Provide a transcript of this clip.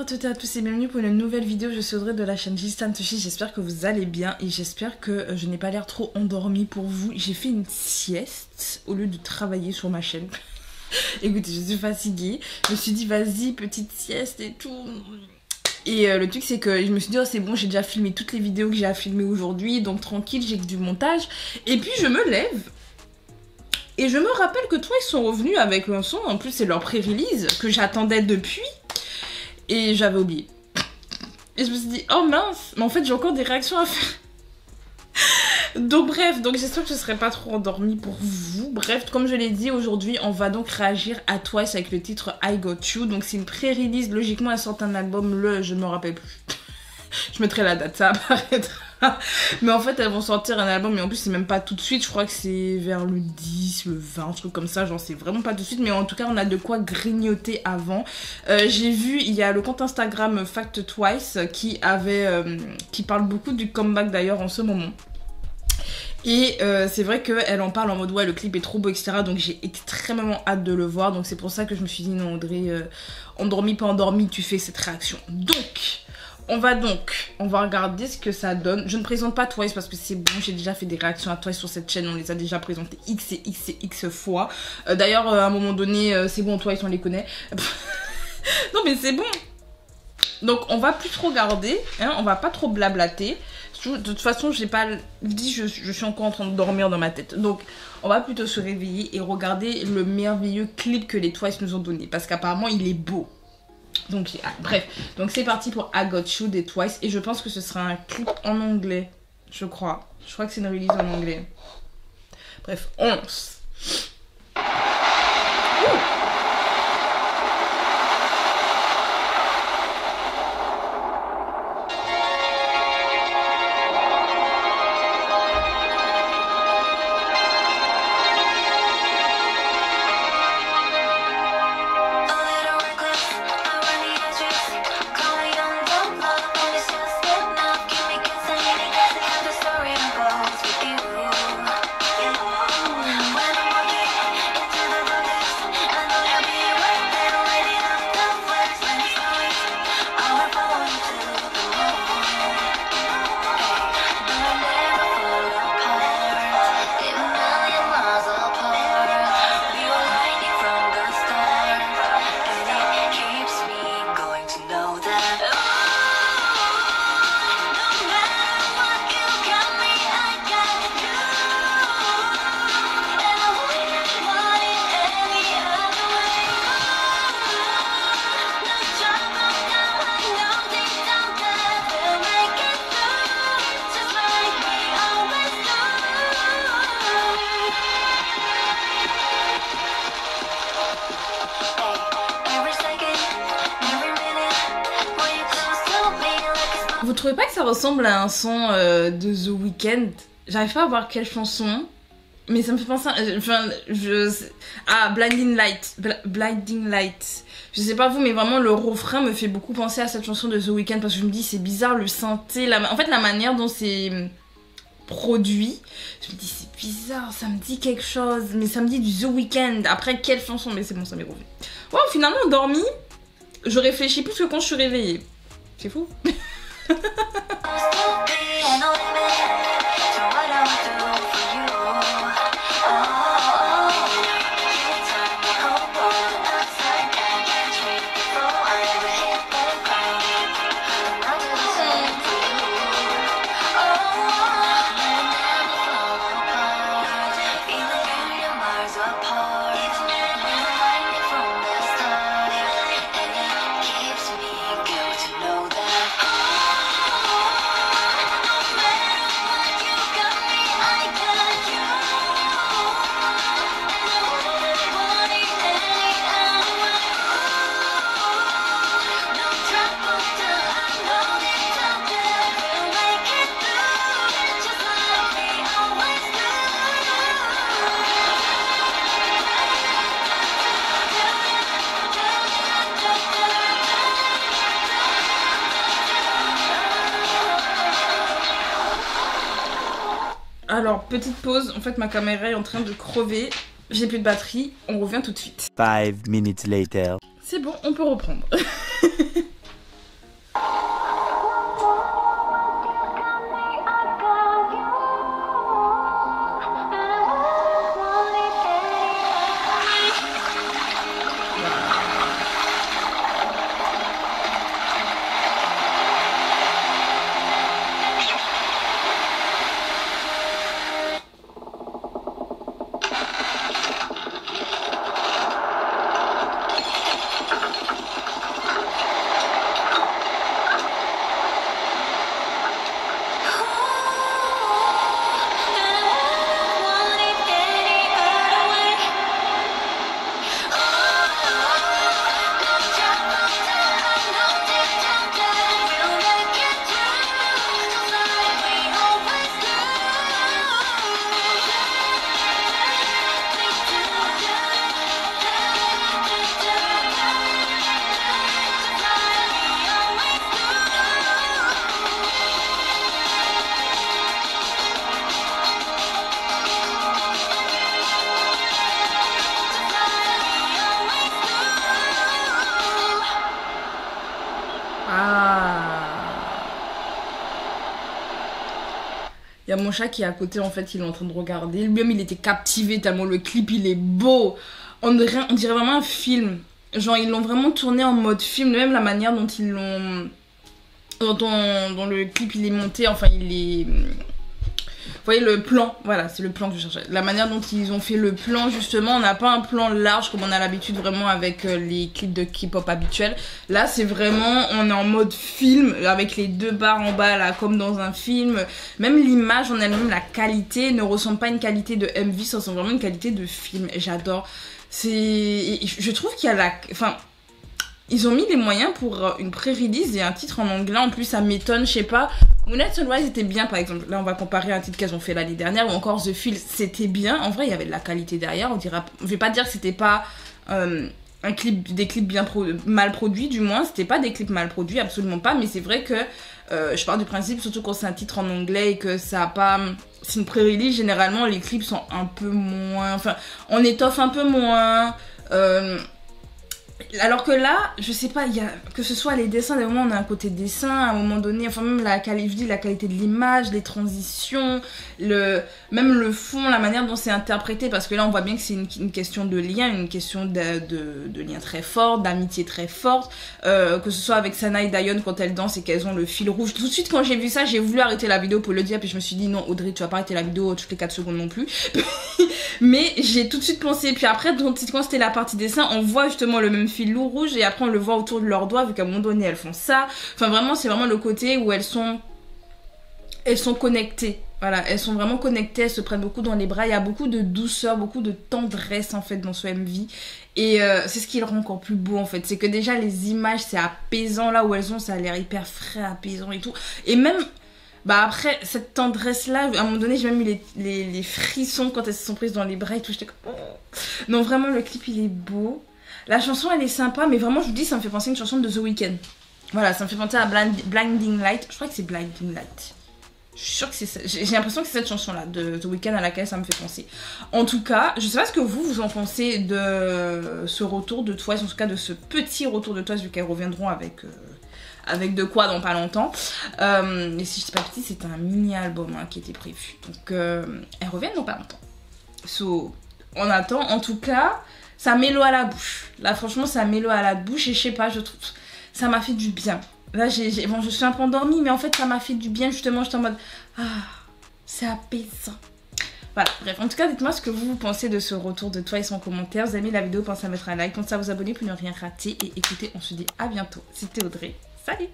toutes et à tous et bienvenue pour une nouvelle vidéo. Je suis Audrey de la chaîne Gistan Toshi. J'espère que vous allez bien et j'espère que je n'ai pas l'air trop endormie pour vous. J'ai fait une sieste au lieu de travailler sur ma chaîne. Écoutez, je suis fatiguée. Je me suis dit vas-y, petite sieste et tout. Et le truc c'est que je me suis dit oh c'est bon, j'ai déjà filmé toutes les vidéos que j'ai à filmer aujourd'hui, donc tranquille, j'ai que du montage. Et puis je me lève. Et je me rappelle que toi, ils sont revenus avec un son. En plus, c'est leur pré-release que j'attendais depuis. Et j'avais oublié. Et je me suis dit, oh mince. Mais en fait, j'ai encore des réactions à faire. Donc bref, donc j'espère que je ne serai pas trop endormie pour vous. Bref, comme je l'ai dit, aujourd'hui, on va donc réagir à Twice avec le titre I Got You. Donc c'est une pré-release. Logiquement, elle sort un album je ne me rappelle plus. Je mettrai la date, ça apparaîtra. Mais en fait, elles vont sortir un album, mais en plus, c'est même pas tout de suite. Je crois que c'est vers le 10, le 20, un truc comme ça. J'en sais vraiment pas tout de suite. Mais en tout cas, on a de quoi grignoter avant. J'ai vu, il y a le compte Instagram Fact Twice qui parle beaucoup du comeback d'ailleurs en ce moment. Et c'est vrai qu'elle en parle en mode ouais le clip est trop beau etc, donc j'ai extrêmement hâte de le voir, donc c'est pour ça que je me suis dit non Audrey, endormie pas endormie, tu fais cette réaction. Donc on va regarder ce que ça donne. Je ne présente pas Twice parce que c'est bon, j'ai déjà fait des réactions à Twice sur cette chaîne, on les a déjà présentées x et x et x fois. D'ailleurs à un moment donné c'est bon, Twice on les connaît. Non mais c'est bon. Donc on va plus trop regarder, hein, on va pas trop blablater. De toute façon, j'ai pas dit, je suis encore en train de dormir dans ma tête. Donc, on va plutôt se réveiller et regarder le merveilleux clip que les Twice nous ont donné. Parce qu'apparemment, il est beau. Donc, bref. Donc, c'est parti pour I Got You des Twice. Et je pense que ce sera un clip en anglais. Je crois. Je crois que c'est une release en anglais. Bref, on lance. Vous trouvez pas que ça ressemble à un son de The Weeknd? J'arrive pas à voir quelle chanson, mais ça me fait penser à Blinding Light. Blinding Light. Je sais pas vous, mais vraiment le refrain me fait beaucoup penser à cette chanson de The Weeknd parce que je me dis c'est bizarre le synthé, en fait la manière dont c'est produit. Je me dis c'est bizarre, ça me dit quelque chose, mais ça me dit du The Weeknd. Après quelle chanson? Mais c'est bon, ça m'est revenu. Wow, finalement endormie, je réfléchis plus que quand je suis réveillée. C'est fou. Alors, petite pause, en fait ma caméra est en train de crever, j'ai plus de batterie, on revient tout de suite. 5 minutes later. C'est bon, on peut reprendre. Il y a mon chat qui est à côté, en fait, il est en train de regarder. Lui-même, il était captivé tellement le clip, il est beau. On dirait vraiment un film. Genre, ils l'ont vraiment tourné en mode film. Même la manière dont ils l'ont... Dont le clip, il est monté, enfin, il est... Vous voyez le plan, voilà, c'est le plan que je cherchais. La manière dont ils ont fait le plan, justement, on n'a pas un plan large comme on a l'habitude vraiment avec les clips de K-pop habituels. Là, c'est vraiment, on est en mode film, avec les 2 barres en bas, là, comme dans un film. Même l'image en elle-même, la qualité, ne ressemble pas à une qualité de MV, ça ressemble vraiment à une qualité de film. Et j'adore. Je trouve qu'il y a la... Enfin... Ils ont mis les moyens pour une pré-release et un titre en anglais. En plus, ça m'étonne, je sais pas. Moonlight Sunrise était bien, par exemple. Là, on va comparer un titre qu'elles ont fait l'année dernière. Ou encore The Field, c'était bien. En vrai, il y avait de la qualité derrière. Je vais pas dire que c'était pas des clips mal produits, du moins. C'était pas des clips mal produits, absolument pas. Mais c'est vrai que je pars du principe, surtout quand c'est un titre en anglais et que ça a pas... C'est une pré-release, généralement, les clips sont un peu moins... Enfin, on étoffe un peu moins... Alors que là, je sais pas, que ce soit les dessins, des moments on a un côté dessin, à un moment donné, enfin même la qualité de l'image, les transitions, même le fond, la manière dont c'est interprété, parce que là on voit bien que c'est une question de lien, une question de lien très fort, d'amitié très forte, que ce soit avec Sana et Dayeon quand elles dansent et qu'elles ont le fil rouge. Tout de suite quand j'ai vu ça, j'ai voulu arrêter la vidéo pour le dire, puis je me suis dit non Audrey, tu vas pas arrêter la vidéo toutes les 4 secondes non plus. Mais j'ai tout de suite pensé, puis après quand c'était la partie dessin, on voit justement le même fil lourd rouge et après on le voit autour de leurs doigts vu qu'à un moment donné elles font ça. Enfin vraiment c'est vraiment le côté où elles sont connectées. Voilà, elles sont vraiment connectées, elles se prennent beaucoup dans les bras, il y a beaucoup de douceur, beaucoup de tendresse en fait dans ce MV. Et c'est ce qui le rend encore plus beau en fait, c'est que déjà les images c'est apaisant, là où elles ont ça a l'air hyper frais, apaisant et tout. Et même... Bah après, cette tendresse-là, à un moment donné, j'ai même eu les frissons quand elles se sont prises dans les bras et tout. J'étais comme... Oh. Non, vraiment, le clip, il est beau. La chanson, elle est sympa, mais vraiment, je vous dis, ça me fait penser à une chanson de The Weeknd. Voilà, ça me fait penser à Blinding Light. Je crois que c'est Blinding Light. Je suis sûre que c'est ça. J'ai l'impression que c'est cette chanson-là, de The Weeknd, à laquelle ça me fait penser. En tout cas, je sais pas ce que vous en pensez de ce retour de Twice, en tout cas de ce petit retour de Twice, vu qu'elles reviendront avec de quoi dans pas longtemps. Et si je dis pas petit, c'est un mini-album qui était prévu. Donc, elles reviennent dans pas longtemps. So, on attend. En tout cas, ça met l'eau à la bouche. Là, franchement, ça met l'eau à la bouche. Et je sais pas, je trouve... Ça m'a fait du bien. Là, bon, je suis un peu endormie, mais en fait, ça m'a fait du bien. Justement, j'étais en mode... Ah, c'est apaisant. Voilà, bref, en tout cas, dites-moi ce que vous pensez de ce retour de Twice en commentaire. Vous avez aimé la vidéo, pensez à mettre un like, pensez à vous abonner pour ne rien rater. Et écoutez, on se dit à bientôt. C'était Audrey. Salut!